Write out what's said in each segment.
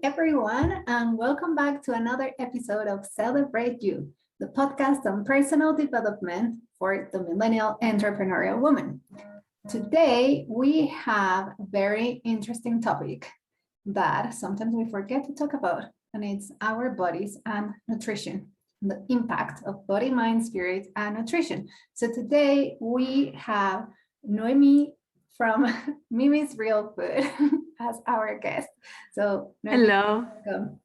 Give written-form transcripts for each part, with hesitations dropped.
everyone, and welcome back to another episode of Celebrate You, the podcast on personal development for the millennial entrepreneurial woman. Today, we have a very interesting topic that sometimes we forget to talk about, and it's our bodies and nutrition, the impact of body, mind, spirit, and nutrition. So today, we have Noemi from Mimi's Real Food as our guest. So, Noemi, hello. welcome.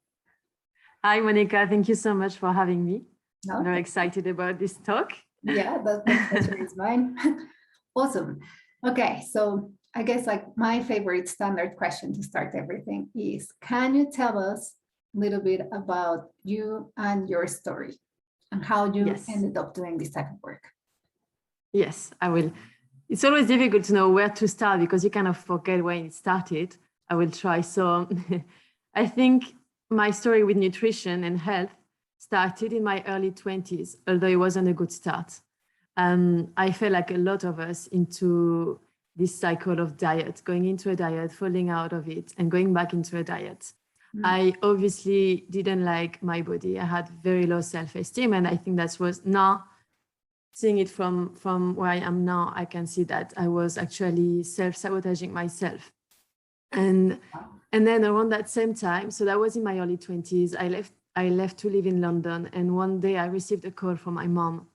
Hi, Monica. Thank you so much for having me. No? I'm very excited about this talk. Yeah, the pleasure is mine. Awesome. Okay, so I guess like my favorite standard question to start everything is, can you tell us a little bit about you and your story and how you Yes. ended up doing this type of work? Yes, I will. It's always difficult to know where to start because you kind of forget when it started. I will try. So I think my story with nutrition and health started in my early 20s, although it wasn't a good start. I felt like a lot of us into this cycle of diet, going into a diet, falling out of it, and going back into a diet. I obviously didn't like my body. I had very low self-esteem, and I think that was now, seeing it from where I am now, I can see that I was actually self-sabotaging myself. And then around that same time, so that was in my early 20s, I left to live in London. And one day I received a call from my mom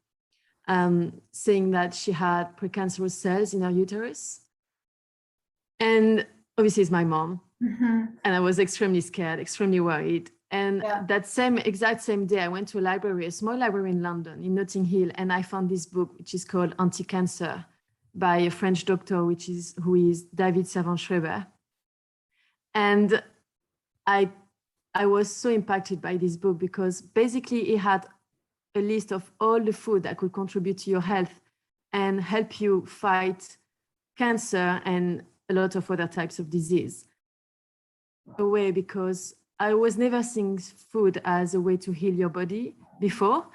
saying that she had precancerous cells in her uterus. And obviously it's my mom. Mm-hmm. And I was extremely scared, extremely worried. And that exact same day, I went to a library, a small library in London, in Notting Hill, and I found this book, which is called Anti-Cancer, by a French doctor, who is David Servan-Schreiber. And I was so impacted by this book because basically it had a list of all the food that could contribute to your health and help you fight cancer and a lot of other types of disease. Away because I was never seeing food as a way to heal your body before.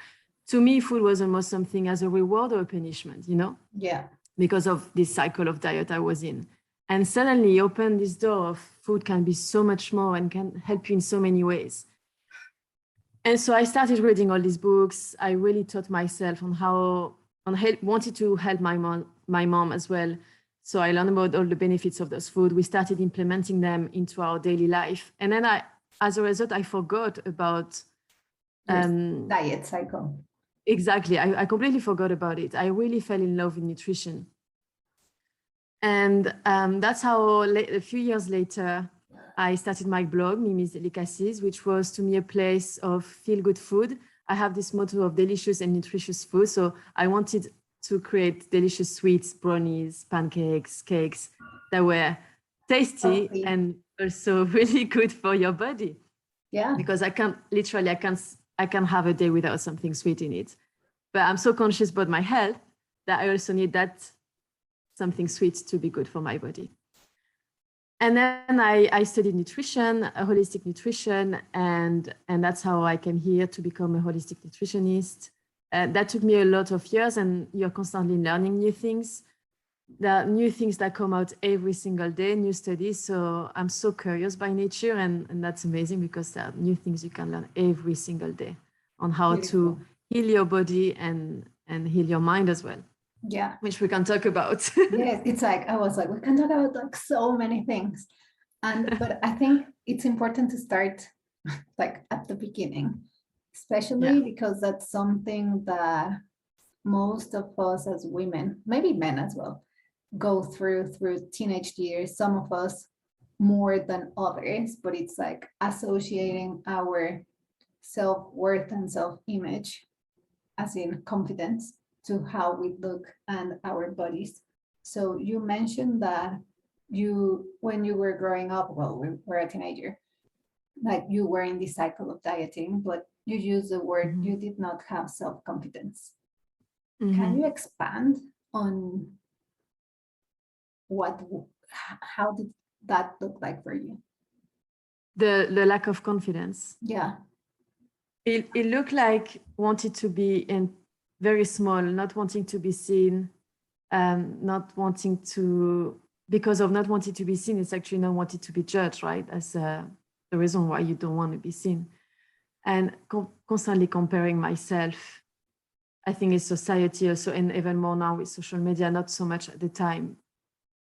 To me, food was almost something as a reward or a punishment, you know? Yeah. Because of this cycle of diet I was in. And suddenly opened this door of food can be so much more and can help you in so many ways. And so I started reading all these books. I really taught myself wanted to help my mom as well. So I learned about all the benefits of those food. We started implementing them into our daily life. And then as a result, I forgot about diet cycle. Exactly. I completely forgot about it. I really fell in love with nutrition. And that's how a few years later, I started my blog, Mimi's Delicacies, which was to me a place of feel-good food. I have this motto of delicious and nutritious food. So I wanted to create delicious sweets, brownies, pancakes, cakes that were tasty and also really good for your body. Yeah. Because I can have a day without something sweet in it. But I'm so conscious about my health that I also need that something sweet to be good for my body. And then I studied nutrition, holistic nutrition, and that's how I came here to become a holistic nutritionist. That took me a lot of years, and you're constantly learning new things. There are new things that come out every single day, new studies. So I'm so curious by nature, and that's amazing because there are new things you can learn every single day on how to heal your body and heal your mind as well. Yeah, which we can talk about. Yes, it's like I was like, we can talk about like so many things, but I think it's important to start like at the beginning, especially because that's something that most of us as women, maybe men as well, go through teenage years. Some of us more than others, but it's like associating our self-worth and self-image, as in confidence, to how we look and our bodies. So you mentioned that when you were growing up, well, we were a teenager, like you were in this cycle of dieting, but you used the word you did not have self-confidence. Can you expand on how did that look like for you? The lack of confidence. Yeah. It looked like wanted to be in very small, not wanting to be seen, because of not wanting to be seen, it's actually not wanting to be judged, right? As the reason why you don't want to be seen. And constantly comparing myself, I think in society also, and even more now with social media, not so much at the time,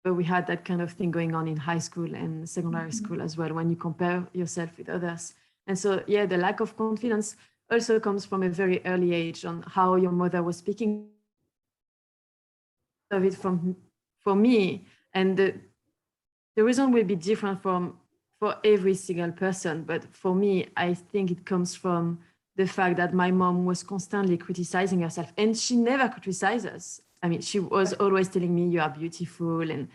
but we had that kind of thing going on in high school and secondary school as well, when you compare yourself with others. And so, yeah, the lack of confidence also comes from a very early age on how your mother was speaking of it for me. And the reason will be different for every single person. But for me, I think it comes from the fact that my mom was constantly criticizing herself, and she never criticized us. I mean, she was always telling me you are beautiful and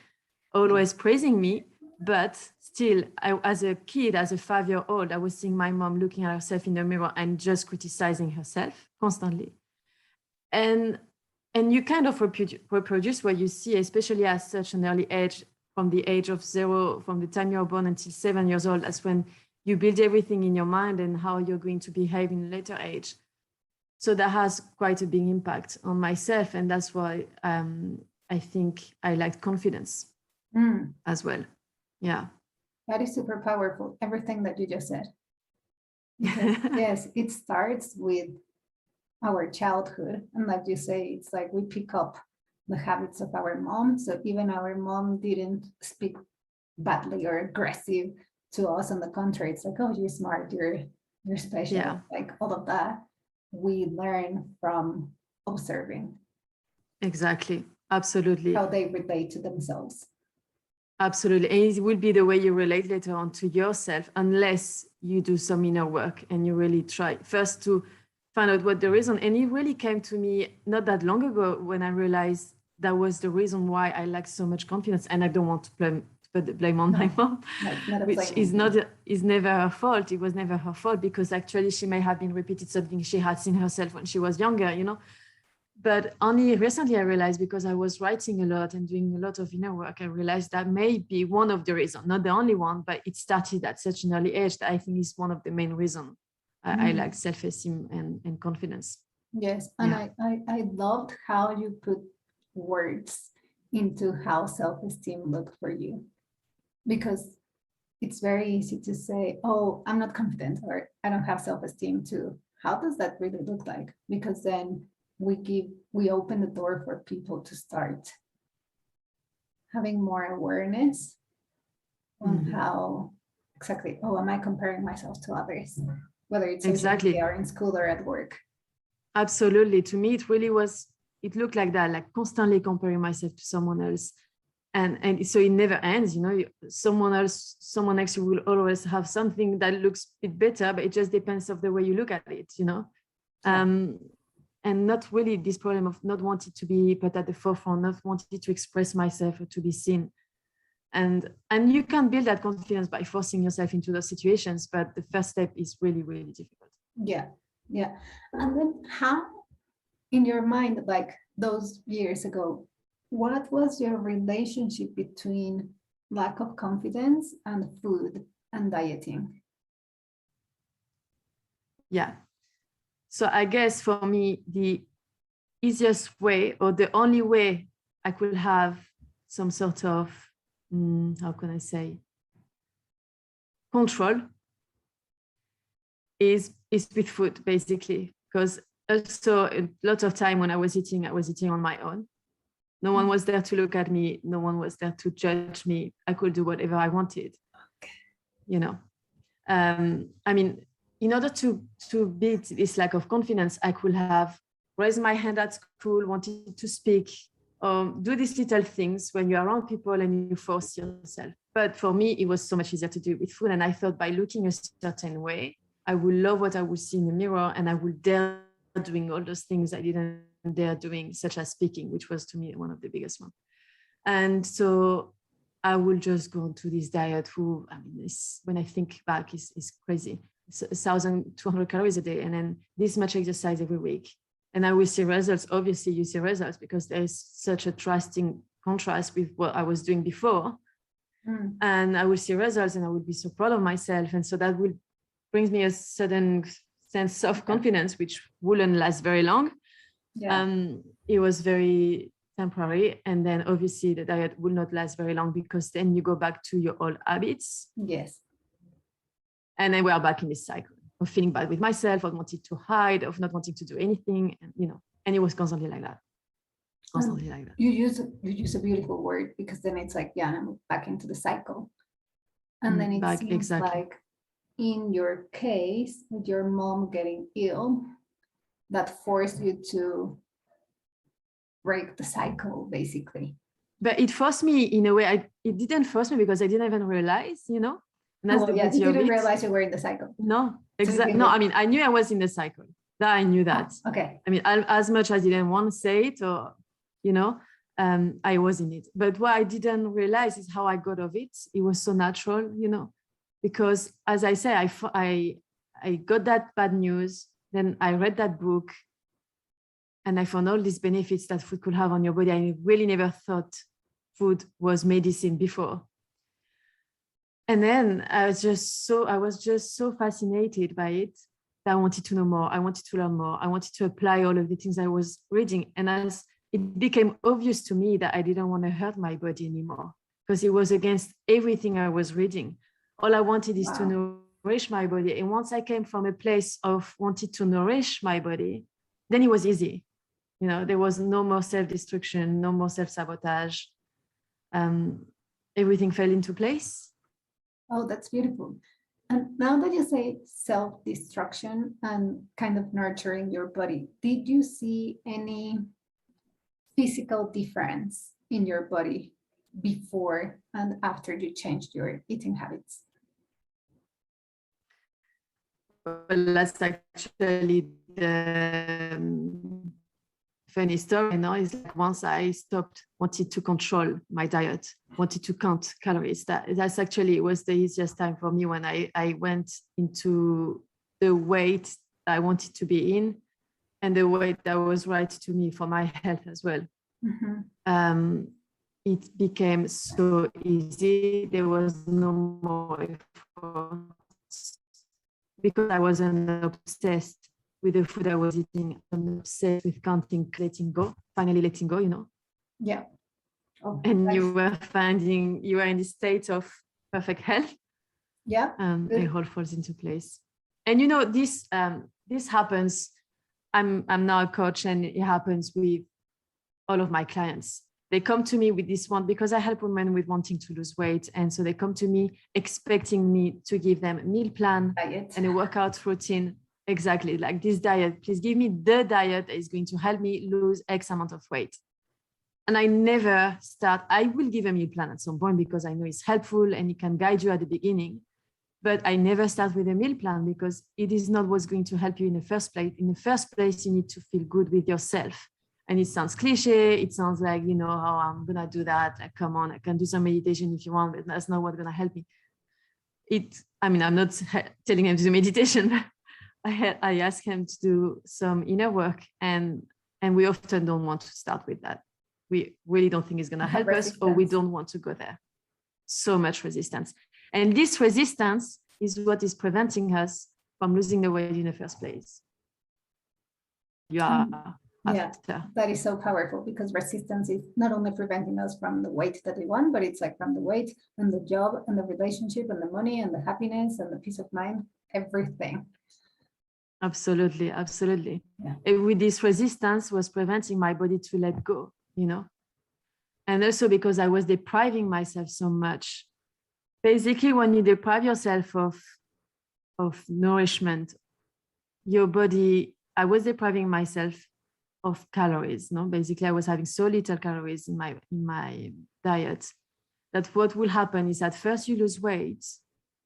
always praising me. But still, as a kid, as a 5-year-old, I was seeing my mom looking at herself in the mirror and just criticizing herself constantly. And you kind of reproduce what you see, especially at such an early age, from the age of 0, from the time you're born until 7 years old. That's when you build everything in your mind and how you're going to behave in later age. So that has quite a big impact on myself. And that's why I think I lacked confidence as well. Yeah. That is super powerful, everything that you just said. Because, yes, it starts with our childhood. And like you say, it's like we pick up the habits of our mom. So even our mom didn't speak badly or aggressive to us. On the contrary, it's like, oh, you're smart, you're special, Yeah. like all of that. We learn from observing. Exactly. Absolutely. How they relate to themselves. Absolutely. And it will be the way you relate later on to yourself, unless you do some inner work and you really try first to find out what the reason. And it really came to me not that long ago when I realized that was the reason why I lack so much confidence. And I don't want to put the blame on my mom, which is never her fault. It was never her fault, because actually she may have been repeated something she had seen herself when she was younger, you know. But only recently I realized, because I was writing a lot and doing a lot of inner work, I realized that may be one of the reasons, not the only one, but it started at such an early age that I think is one of the main reasons I lack self-esteem and confidence. Yes, and I loved how you put words into how self-esteem looked for you, because it's very easy to say, oh, I'm not confident, or I don't have self-esteem too. How does that really look like? Because then we open the door for people to start having more awareness on how exactly, oh, am I comparing myself to others, whether it's social media or in school or at work? Absolutely. To me, it really was, it looked like that, like constantly comparing myself to someone else. And so it never ends, you know. Someone next to you will always have something that looks a bit better, but it just depends of the way you look at it, you know. And not really this problem of not wanting to be put at the forefront, not wanting to express myself or to be seen. And you can build that confidence by forcing yourself into those situations, but the first step is really, really difficult. Yeah. And then how, in your mind, like those years ago, what was your relationship between lack of confidence and food and dieting? Yeah. So I guess for me, the easiest way, or the only way I could have some sort of, how can I say, control is with food, basically. Because also a lot of time when I was eating on my own. No one was there to look at me. No one was there to judge me. I could do whatever I wanted, you know. I mean, in order to beat this lack of confidence, I could have raised my hand at school, wanted to speak, do these little things when you're around people and you force yourself. But for me, it was so much easier to do with food. And I thought by looking a certain way, I would love what I would see in the mirror, and I would dare doing all those things I didn't dare doing, such as speaking, which was to me one of the biggest ones. And so I will just go on to this diet who, I mean, when I think back, is crazy. It's 1,200 calories a day, and then this much exercise every week. And I will see results. Obviously, you see results because there is such a drastic contrast with what I was doing before. And I will see results, and I will be so proud of myself. And so that will brings me a sudden sense of confidence, which wouldn't last very long. It was very temporary, and then obviously the diet will not last very long, because then you go back to your old habits. Yes. And then we are back in this cycle of feeling bad with myself, of wanting to hide, of not wanting to do anything, and and it was constantly like that. Constantly like that. You use a beautiful word, because then it's like, yeah, I'm back into the cycle. And then it seems like in your case, with your mom getting ill, that forced you to break the cycle, basically. But it forced me in a way. It didn't force me because I didn't even realize, And that's the beauty you of didn't it. realize you were in the cycle. No, exactly. No, I mean, I knew I was in the cycle. That I knew that. Oh, okay. I mean, as much as I didn't want to say it, or I was in it. But what I didn't realize is how I got of it. It was so natural, because as I say, I got that bad news. Then I read that book, and I found all these benefits that food could have on your body. I really never thought food was medicine before. And then I was just so fascinated by it that I wanted to know more. I wanted to learn more. I wanted to apply all of the things I was reading. And as it became obvious to me that I didn't want to hurt my body anymore, because it was against everything I was reading. All I wanted is to nourish my body. And once I came from a place of wanting to nourish my body, then it was easy. There was no more self-destruction, no more self-sabotage. Everything fell into place. Oh, that's beautiful. And now that you say self-destruction and kind of nurturing your body, did you see any physical difference in your body before and after you changed your eating habits? Well, that's actually the funny story. Is like once I stopped wanting to control my diet, wanted to count calories. That's actually was the easiest time for me when I went into the weight I wanted to be in, and the weight that was right to me for my health as well. Mm-hmm. It became so easy. There was no more effort because I wasn't obsessed with the food I was eating. I'm obsessed with counting, finally letting go, Yeah. Oh, and nice. You were finding you are in this state of perfect health. Yeah. It all falls into place. And this happens. I'm now a coach, and it happens with all of my clients. They come to me with this one because I help women with wanting to lose weight. And so they come to me expecting me to give them a meal plan and a workout routine. Exactly, like this diet. Please give me the diet that is going to help me lose X amount of weight. And I never start. I will give a meal plan at some point because I know it's helpful and it can guide you at the beginning. But I never start with a meal plan because it is not what's going to help you in the first place. In the first place, you need to feel good with yourself. And it sounds cliche. It sounds like, oh, I'm going to do that. Like, come on, I can do some meditation if you want, but that's not what's going to help me. I'm not telling him to do meditation, but I ask him to do some inner work. And we often don't want to start with that. We really don't think it's going to help us, or we don't want to go there. So much resistance. And this resistance is what is preventing us from losing the weight in the first place. Yeah, that is so powerful, because resistance is not only preventing us from the weight that we want, but it's like from the weight and the job and the relationship and the money and the happiness and the peace of mind, everything. Absolutely. Yeah. With this resistance was preventing my body to let go, and also because I was depriving myself so much. Basically, when you deprive yourself of nourishment, your body, I was depriving myself of calories. Basically, I was having so little calories in my diet that what will happen is at first you lose weight,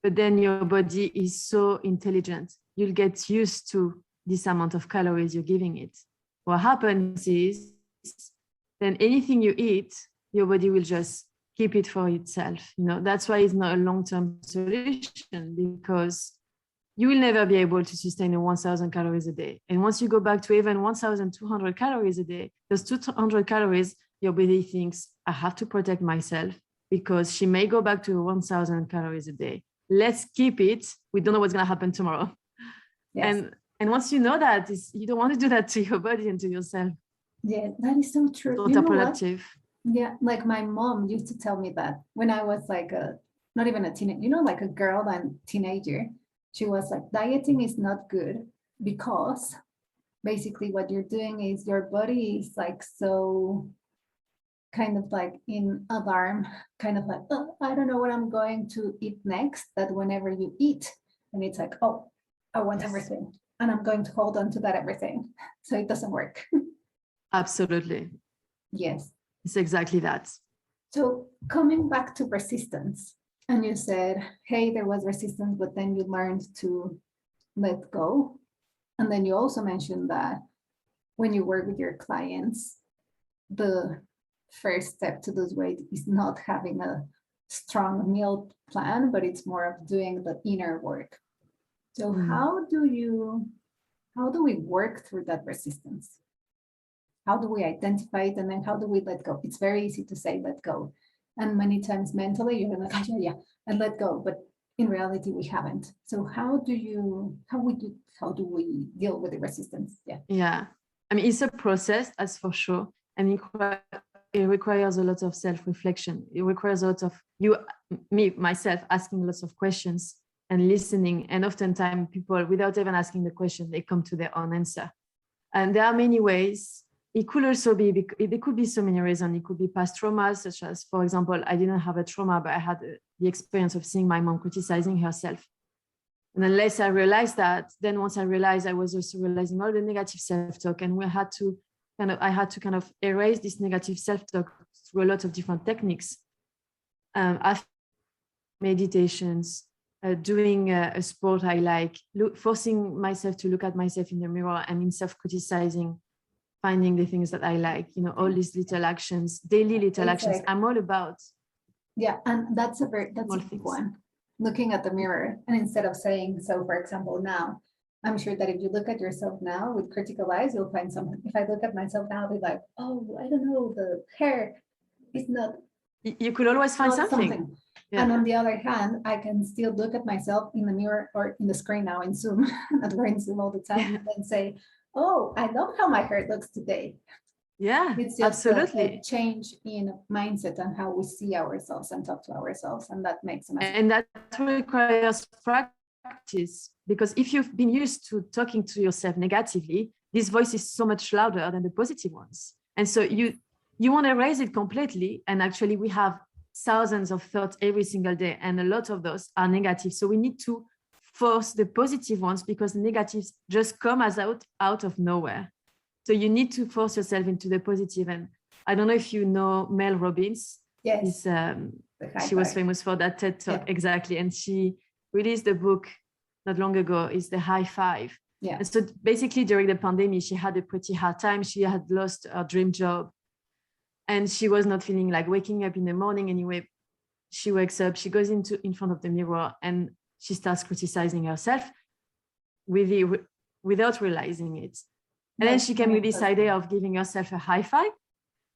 but then your body is so intelligent. You'll get used to this amount of calories you're giving it. What happens is then anything you eat, your body will just keep it for itself. That's why it's not a long-term solution, because you will never be able to sustain a 1,000 calories a day. And once you go back to even 1,200 calories a day, those 200 calories, your body thinks, I have to protect myself because she may go back to 1,000 calories a day. Let's keep it. We don't know what's going to happen tomorrow. Yes. And once you know that, you don't want to do that to your body and to yourself. Yeah, that is so true. Counterproductive. Yeah, like my mom used to tell me that when I was like not even a teenager, like a girl and teenager. she was like, dieting is not good because basically what you're doing is your body is like so kind of like in alarm, kind of like, oh, I don't know what I'm going to eat next, that whenever you eat, and it's like, oh, I want everything, and I'm going to hold on to that everything. So it doesn't work. Absolutely. Yes. It's exactly that. So coming back to resistance, and you said, hey, there was resistance, but then you learned to let go. And then you also mentioned that when you work with your clients, the first step to lose weight is not having a strong meal plan, but it's more of doing the inner work. So how do we work through that resistance? How do we identify it? And then how do we let go? It's very easy to say let go. And many times mentally you're like, oh, yeah, and let go. But in reality, we haven't. So how do we deal with the resistance? Yeah. Yeah. I mean, it's a process, that's for sure. And it requires a lot of self-reflection. It requires a lot of myself, asking lots of questions and listening. And oftentimes people, without even asking the question, they come to their own answer. And there are many ways. It could also be, there could be so many reasons. It could be past traumas, such as, for example, I didn't have a trauma, but I had the experience of seeing my mom criticizing herself. And unless I realized that, then once I realized, I was also realizing all the negative self-talk, and I had to kind of erase this negative self-talk through a lot of different techniques, meditations, doing a sport I like, forcing myself to look at myself in the mirror and in self-criticizing, finding the things that I like, all these little actions, daily little actions. I'm all about. Yeah, and that's a big one. Looking at the mirror, and instead of saying, so for example, now, I'm sure that if you look at yourself now with critical eyes, you'll find something. If I look at myself now, I'll be like, oh, I don't know, the hair is not. You could always find something. Yeah. And on the other hand, I can still look at myself in the mirror or in the screen now in Zoom, that we're in Zoom all the time, and say, oh, I love how my hair looks today. Yeah, it's just absolutely a change in mindset and how we see ourselves and talk to ourselves, and that makes a massive. And that requires practice, because if you've been used to talking to yourself negatively, this voice is so much louder than the positive ones, and so you want to erase it completely. And actually, we have thousands of thoughts every single day, and a lot of those are negative. So we need to force the positive ones, because negatives just come out of nowhere. So you need to force yourself into the positive. And I don't know if you know Mel Robbins. Yes. She was famous for that TED Talk. Yeah. Exactly. And she released a book not long ago, is The High Five. Yeah. And so basically during the pandemic, she had a pretty hard time. She had lost her dream job, and she was not feeling like waking up in the morning anyway. She wakes up, she goes in front of the mirror, and she starts criticizing herself without realizing it. And then she came with this idea of giving herself a high five,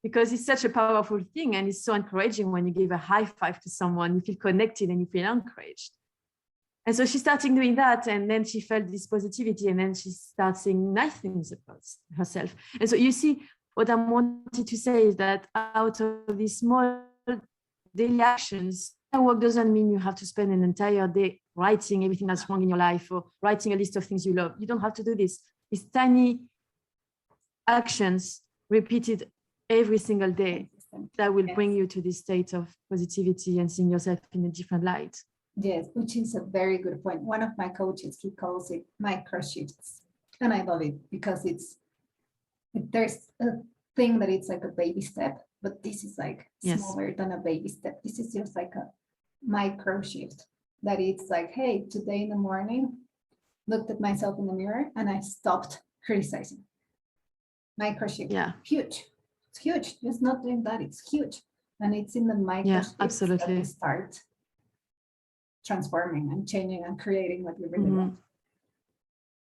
because it's such a powerful thing. And it's so encouraging when you give a high five to someone, you feel connected and you feel encouraged. And so she started doing that. And then she felt this positivity, and then she started saying nice things about herself. And so you see, what I wanted to say is that out of these small daily actions, work doesn't mean you have to spend an entire day writing everything that's wrong in your life or writing a list of things you love. You don't have to do this. It's tiny actions repeated every single day that will bring you to this state of positivity and seeing yourself in a different light. Yes, which is a very good point. One of my coaches, he calls it micro shifts. And I love it because there's a thing that it's like a baby step, but this is like smaller than a baby step. This is just like a micro shift, that it's like, hey, today in the morning, looked at myself in the mirror and I stopped criticizing. Micro shift. Yeah. Huge. It's huge. Just not doing that. It's huge. And it's in the micro shifts that we start transforming and changing and creating what we really want.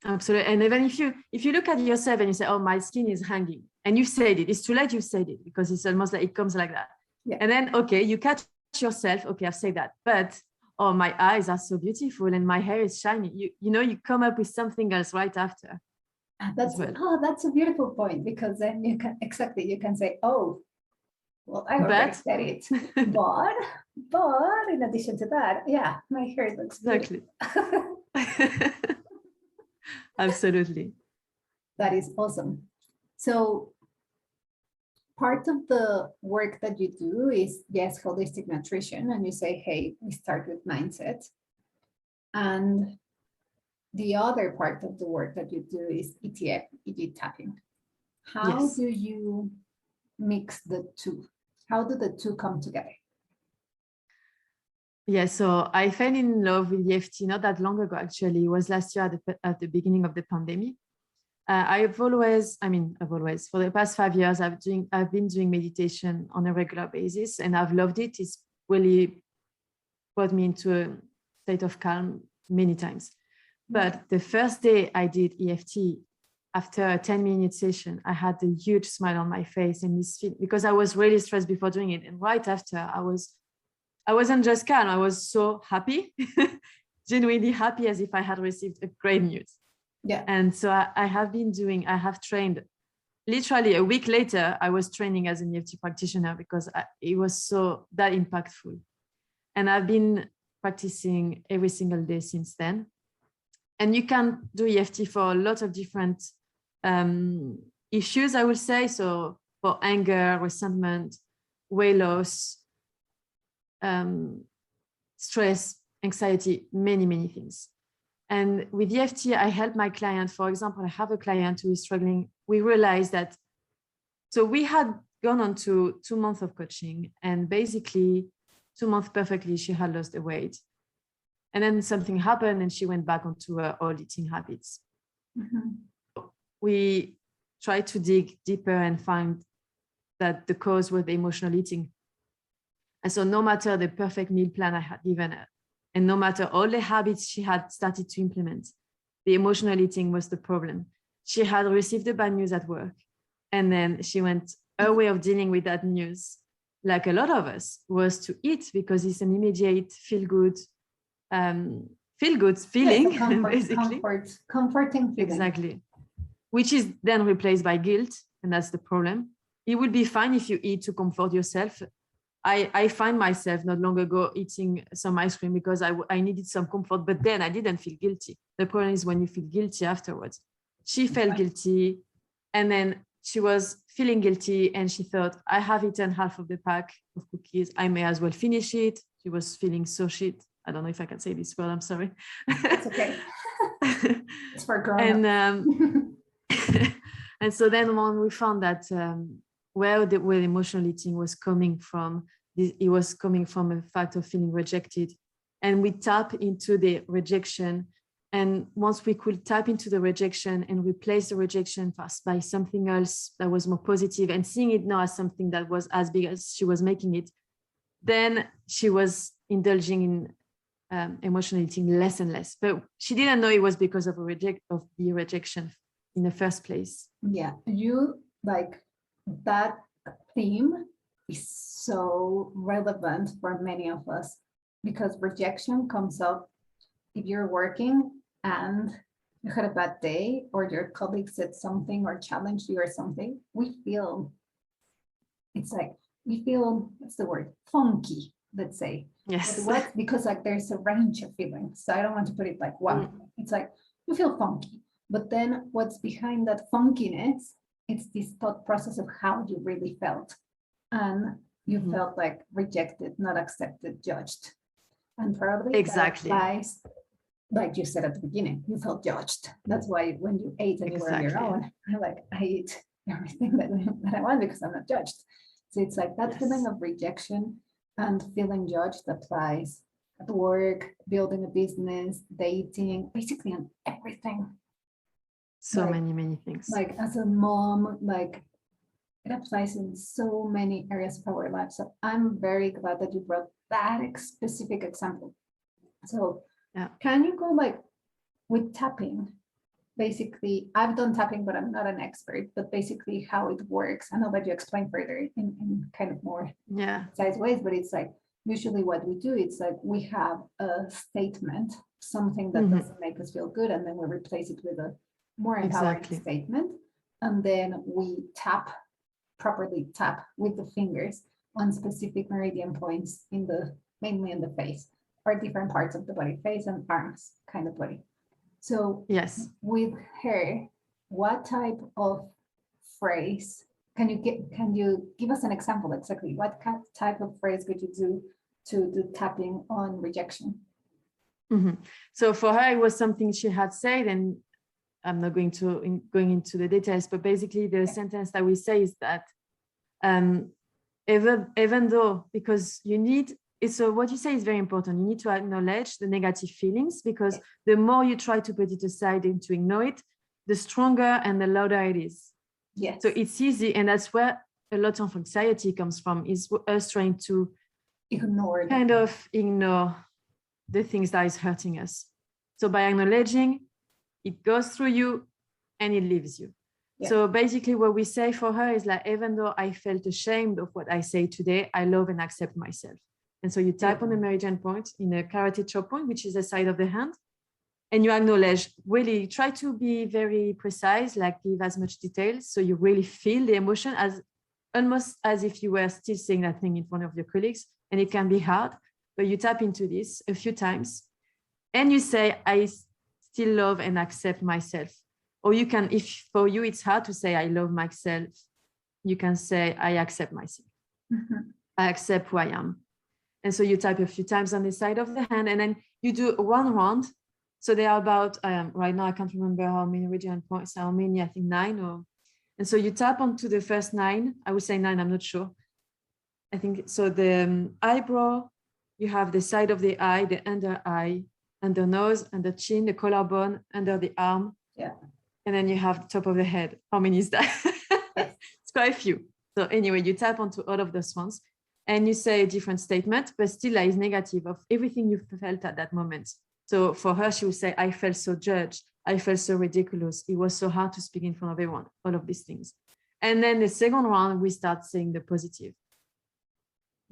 Absolutely. And even if you look at yourself and you say, oh, my skin is hanging, and you said it, it's too late you've said it, because it's almost like it comes like that. Yeah. And then, okay, you catch yourself, okay, I've said that, but oh, my eyes are so beautiful and my hair is shiny. You come up with something else right after. That's a beautiful point, because then you can say, oh, well, I already said it, but But in addition to that, yeah, my hair looks good. Exactly. Absolutely. That is awesome. So part of the work that you do is, yes, holistic nutrition. And you say, hey, we start with mindset. And the other part of the work that you do is ETF, EG tapping. How Yes. do you mix the two? How do the two come together? Yeah, so I fell in love with EFT not that long ago, actually. It was last year at the beginning of the pandemic. I've always, for the past 5 years, I've been doing meditation on a regular basis, and I've loved it. It's really brought me into a state of calm many times. But the first day I did EFT, after a 10-minute session, I had a huge smile on my face, and because I was really stressed before doing it. And right after, I wasn't just calm, I was so happy, genuinely happy, as if I had received a great news. Yeah. And so I have trained, literally a week later, I was training as an EFT practitioner because it was so that impactful. And I've been practicing every single day since then. And you can do EFT for a lot of different issues, I would say. So for anger, resentment, weight loss, stress, anxiety, many, many things. And with EFT, I help my client. For example, I have a client who is struggling. We realized that, so we had gone on to 2 months of coaching, and basically 2 months perfectly, she had lost the weight. And then something happened and she went back onto her old eating habits. Mm-hmm. We tried to dig deeper and find that the cause was the emotional eating. And so no matter the perfect meal plan I had given her, and no matter all the habits she had started to implement, the emotional eating was the problem. She had received the bad news at work, and then she went, her way of dealing with that news, like a lot of us, was to eat, because it's an immediate feel-good feeling, basically. Comforting feeling. Exactly. Which is then replaced by guilt, and that's the problem. It would be fine if you eat to comfort yourself. I find myself not long ago eating some ice cream because I needed some comfort, but then I didn't feel guilty. The problem is when you feel guilty afterwards. She felt guilty, and then she was feeling guilty, and she thought, I have eaten half of the pack of cookies, I may as well finish it. She was feeling so shit. I don't know if I can say this word, I'm sorry. It's okay. It's for grown-ups. And so then when we found that where emotional eating was coming from, it was coming from a fact of feeling rejected. And we tap into the rejection. And once we could tap into the rejection and replace the rejection by something else that was more positive, and seeing it not as something that was as big as she was making it, then she was indulging in emotional eating less and less. But she didn't know it was because of the rejection in the first place. Yeah, that theme is so relevant for many of us, because rejection comes up if you're working and you had a bad day, or your colleague said something or challenged you or something. We feel what's the word, funky, let's say. Yes. What? Because there's a range of feelings, so I don't want to put it like one. It's like you feel funky, but then what's behind that funkiness, it's this thought process of how you really felt, and you felt like rejected, not accepted, judged. And probably exactly. that applies, like you said at the beginning, you felt judged. That's why when you ate and you were on your own, I eat everything that I want because I'm not judged. So it's like that feeling of rejection and feeling judged applies at work, building a business, dating, basically on everything. So many things. Like as a mom, it applies in so many areas of our lives. So I'm very glad that you brought that specific example. So can you go with tapping? Basically, I've done tapping, but I'm not an expert, but basically how it works. I know that you explain further in kind of more precise ways, but it's like, usually what we do, it's like we have a statement, something that doesn't make us feel good, and then we replace it with a more empowering statement. And then we properly tap with the fingers on specific meridian points in the mainly in the face, or different parts of the body, face and arms kind of body. So Yes. with her, what type of phrase can you give us an example exactly? What type of phrase would you do to do tapping on rejection? Mm-hmm. So for her, it was something she had said, and I'm not going into the details, but basically the sentence that we say is that even though, because you need, so what you say is very important. You need to acknowledge the negative feelings, because the more you try to put it aside and to ignore it, the stronger and the louder it is. Yes. So it's easy, and that's where a lot of anxiety comes from, is us trying to ignore the things that is hurting us. So by acknowledging, it goes through you and it leaves you. Yeah. So basically what we say for her is like, even though I felt ashamed of what I say today, I love and accept myself. And so you type on the meridian point in a carotid choke point, which is the side of the hand, and you acknowledge, really try to be very precise, like give as much detail. So you really feel the emotion as almost as if you were still saying that thing in front of your colleagues. And it can be hard, but you tap into this a few times and you say, I still love and accept myself. Or you can, if for you it's hard to say I love myself, you can say I accept myself. Mm-hmm. I accept who I am. And so you type a few times on the side of the hand, and then you do one round. So there are about, right now I can't remember how many regional points, how many, I think 9 and so you tap onto the first 9. I would say 9, I'm not sure. I think so. The eyebrow, you have the side of the eye, the under eye, under nose, under chin, the collarbone, under the arm. Yeah. And then you have the top of the head. How many is that? Yes. It's quite a few. So anyway, you tap onto all of those ones and you say a different statement, but still is negative of everything you felt at that moment. So for her, she would say, I felt so judged. I felt so ridiculous. It was so hard to speak in front of everyone, all of these things. And then the second round, we start saying the positive.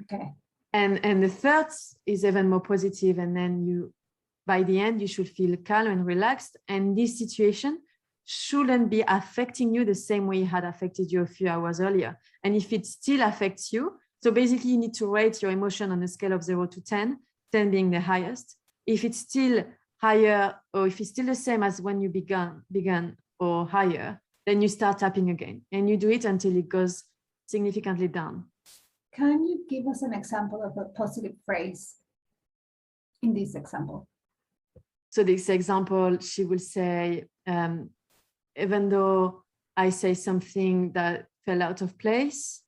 Okay. And the third is even more positive. And then you, by the end, you should feel calm and relaxed. And this situation shouldn't be affecting you the same way it had affected you a few hours earlier. And if it still affects you, so basically you need to rate your emotion on a scale of 0 to 10, 10 being the highest. If it's still higher, or if it's still the same as when you began or higher, then you start tapping again. And you do it until it goes significantly down. Can you give us an example of a positive phrase in this example? So this example, she will say, even though I say something that fell out of place,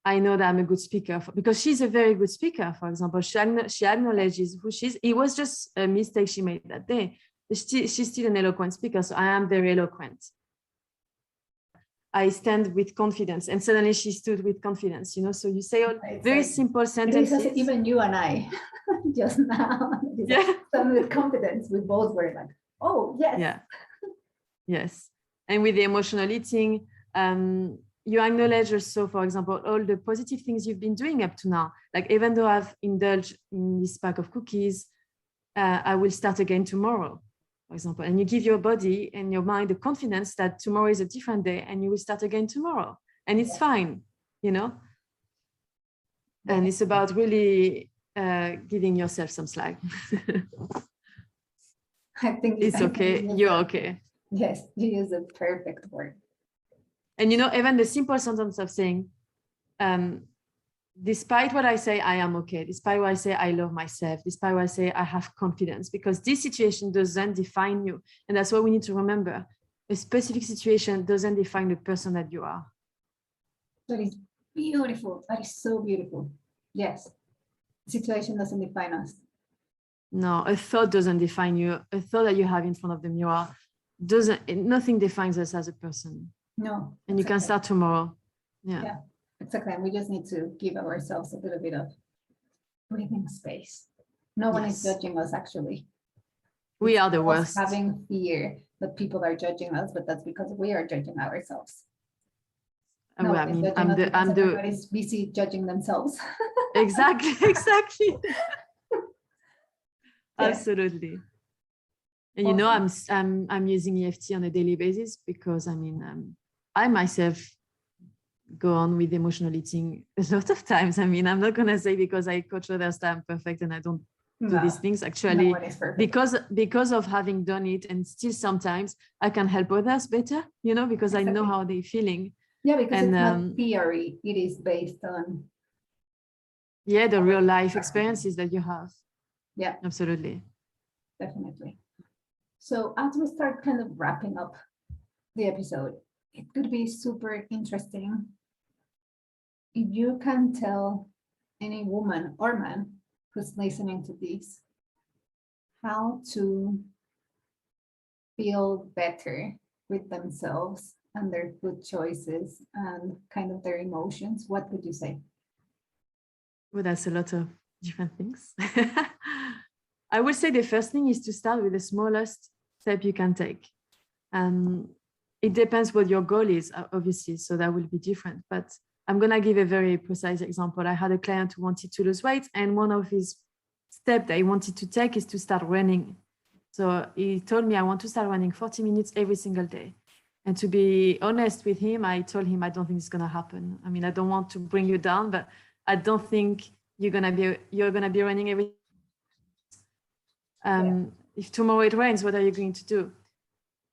I know that I'm a good speaker, because she's a very good speaker, for example. She acknowledges who she is. It was just a mistake she made that day. She's still an eloquent speaker, so I am very eloquent. I stand with confidence, and suddenly she stood with confidence, you know. So you say all very simple sentences. Even you and I just now, yeah. Stand with confidence. We both were like, oh, yes. Yeah. Yes. And with the emotional eating, you acknowledge also, for example, all the positive things you've been doing up to now. Like, even though I've indulged in this pack of cookies, I will start again tomorrow, for example. And you give your body and your mind the confidence that tomorrow is a different day and you will start again tomorrow. And it's fine, you know? And it's about really giving yourself some slack. I think it's okay. You're okay. Yes, you use a perfect word. And, you know, even the simple sentence of saying, despite what I say, I am okay. Despite what I say, I love myself. Despite what I say, I have confidence, because this situation doesn't define you. And that's what we need to remember. A specific situation doesn't define the person that you are. That is beautiful. That is so beautiful. Yes. The situation doesn't define us. No, a thought doesn't define you. A thought that you have in front of the mirror nothing defines us as a person. No. And you can start tomorrow. Yeah. Exactly. And we just need to give ourselves a little bit of breathing space. No one is judging us, actually. We are the worst. Having fear that people are judging us, but that's because we are judging ourselves. No, I mean, everybody's busy judging themselves. Exactly. Absolutely. And you know, I'm using EFT on a daily basis because I mean, I myself go on with emotional eating a lot of times. I mean, I'm not going to say because I coach others that I'm perfect and I don't do these things. Actually, no one is perfect. because of having done it, and still sometimes I can help others better, you know, because I know how they're feeling. Yeah, because it's not theory, it is based on the real life experiences that you have. Yeah, absolutely. Definitely. So as we start kind of wrapping up the episode, it could be super interesting if you can tell any woman or man who's listening to this how to feel better with themselves and their food choices and kind of their emotions, what would you say? Well, that's a lot of different things. I would say the first thing is to start with the smallest step you can take. It depends what your goal is, obviously, so that will be different. But I'm going to give a very precise example. I had a client who wanted to lose weight, and one of his steps that he wanted to take is to start running. So he told me, I want to start running 40 minutes every single day. And to be honest with him, I told him, I don't think it's going to happen. I mean, I don't want to bring you down, but I don't think you're gonna be running every. If tomorrow it rains, what are you going to do?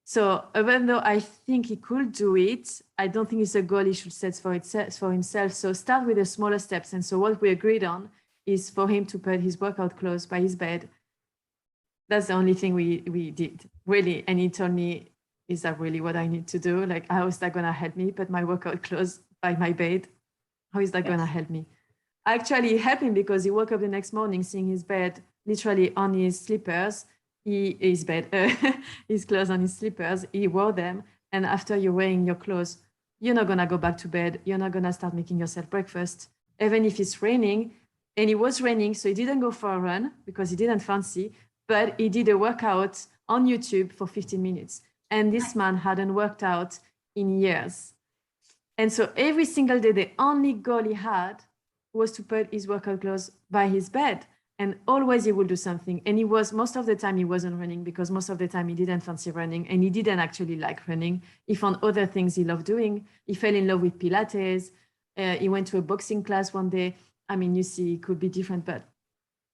So even though I think he could do it, I don't think it's a goal he should set for himself. So start with the smaller steps. And so what we agreed on is for him to put his workout clothes by his bed. That's the only thing we did, really. And he told me, is that really what I need to do? Like, how is that gonna help me put my workout clothes by my bed? How is that gonna help me? Actually helped him because he woke up the next morning seeing his bed literally on his slippers, his clothes on his slippers, he wore them. And after you're wearing your clothes, you're not gonna go back to bed. You're not gonna start making yourself breakfast, even if it's raining. And it was raining, so he didn't go for a run because he didn't fancy, but he did a workout on YouTube for 15 minutes. And this man hadn't worked out in years. And so every single day, the only goal he had was to put his workout clothes by his bed. And always he would do something. And most of the time he wasn't running because most of the time he didn't fancy running and he didn't actually like running. He found other things he loved doing. He fell in love with Pilates. He went to a boxing class one day. I mean, you see, it could be different, but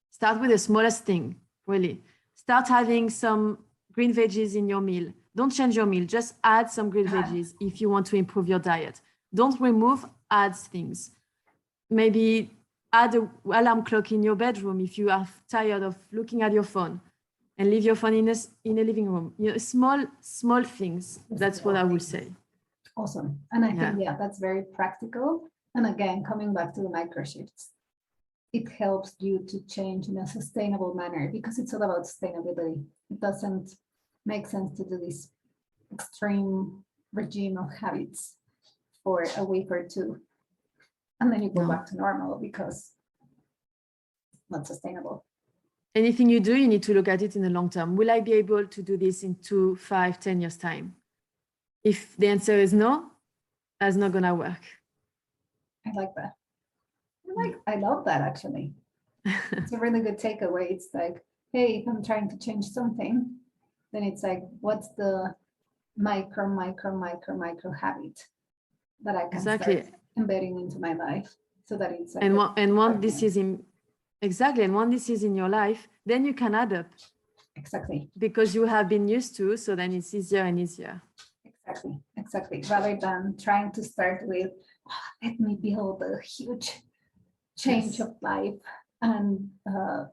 start with the smallest thing, really. Start having some green veggies in your meal. Don't change your meal, just add some green veggies if you want to improve your diet. Don't remove, add things. Maybe add an alarm clock in your bedroom if you are tired of looking at your phone, and leave your phone in a living room. You know, small things. That's what I would say. Awesome. And I think, that's very practical. And again, coming back to the micro shifts, it helps you to change in a sustainable manner because it's all about sustainability. It doesn't make sense to do this extreme regime of habits for a week or two. And then you go back to normal because it's not sustainable. Anything you do, you need to look at it in the long term. Will I be able to do this in 2, 5, 10 years' time? If the answer is no, that's not going to work. I like that. I love that, actually. It's a really good takeaway. It's like, hey, if I'm trying to change something, then it's like, what's the micro habit that I can start embedding into my life so that it's like once this is in your life, then you can add up. Exactly. Because you have been used to, so then it's easier and easier. Exactly. Rather than trying to start with, let me build a huge change of life and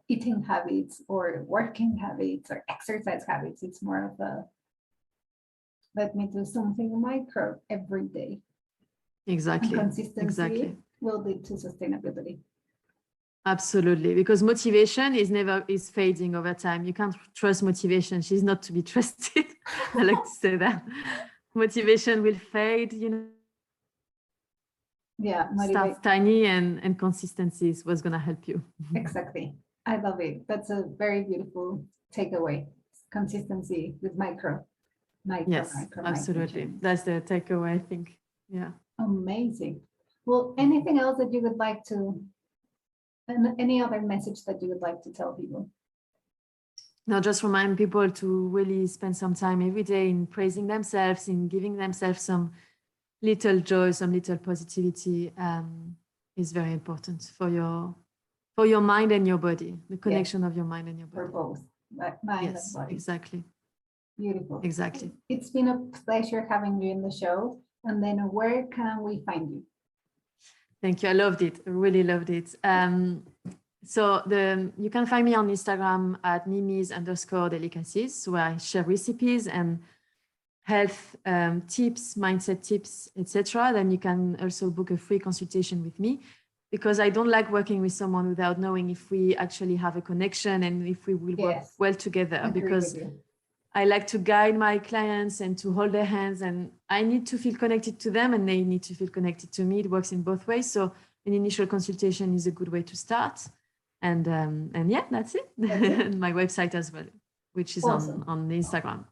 eating habits or working habits or exercise habits. It's more of a, let me do something micro every day. Exactly. And consistency will lead to sustainability. Absolutely, because motivation is fading over time. You can't trust motivation. She's not to be trusted. I like to say that. Motivation will fade, you know. Yeah, start tiny and consistency is what's going to help you. Exactly. I love it. That's a very beautiful takeaway. Consistency with micro. Absolutely. That's the takeaway, I think. Yeah. Amazing. Well, anything else that you would like to, and any other message that you would like to tell people? No, just remind people to really spend some time every day in praising themselves, in giving themselves some little joy, some little positivity is very important for your mind and your body, the connection of your mind and your body. For both mind and body. Exactly. Beautiful. Exactly. It's been a pleasure having you in the show. And then where can we find you? Thank you. I loved it. I really loved it. So you can find me on Instagram at Mimi's_delicacies, where I share recipes and health tips, mindset tips, etc. Then you can also book a free consultation with me, because I don't like working with someone without knowing if we actually have a connection and if we will work well together. Because I like to guide my clients and to hold their hands, and I need to feel connected to them and they need to feel connected to me. It works in both ways. So an initial consultation is a good way to start. And yeah, that's it. My website as well, which is on Instagram.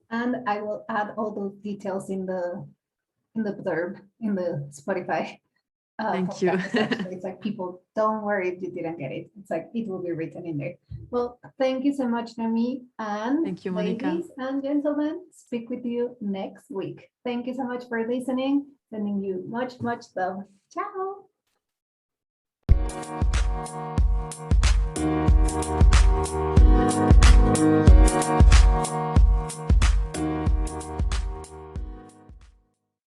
And I will add all those details in the blurb in the Spotify. Thank you. It's like, people, don't worry if you didn't get it. It's like, it will be written in there. Well, thank you so much, Noemi. And thank you, Monica. Ladies and gentlemen, speak with you next week. Thank you so much for listening. Sending you much, much love. Ciao.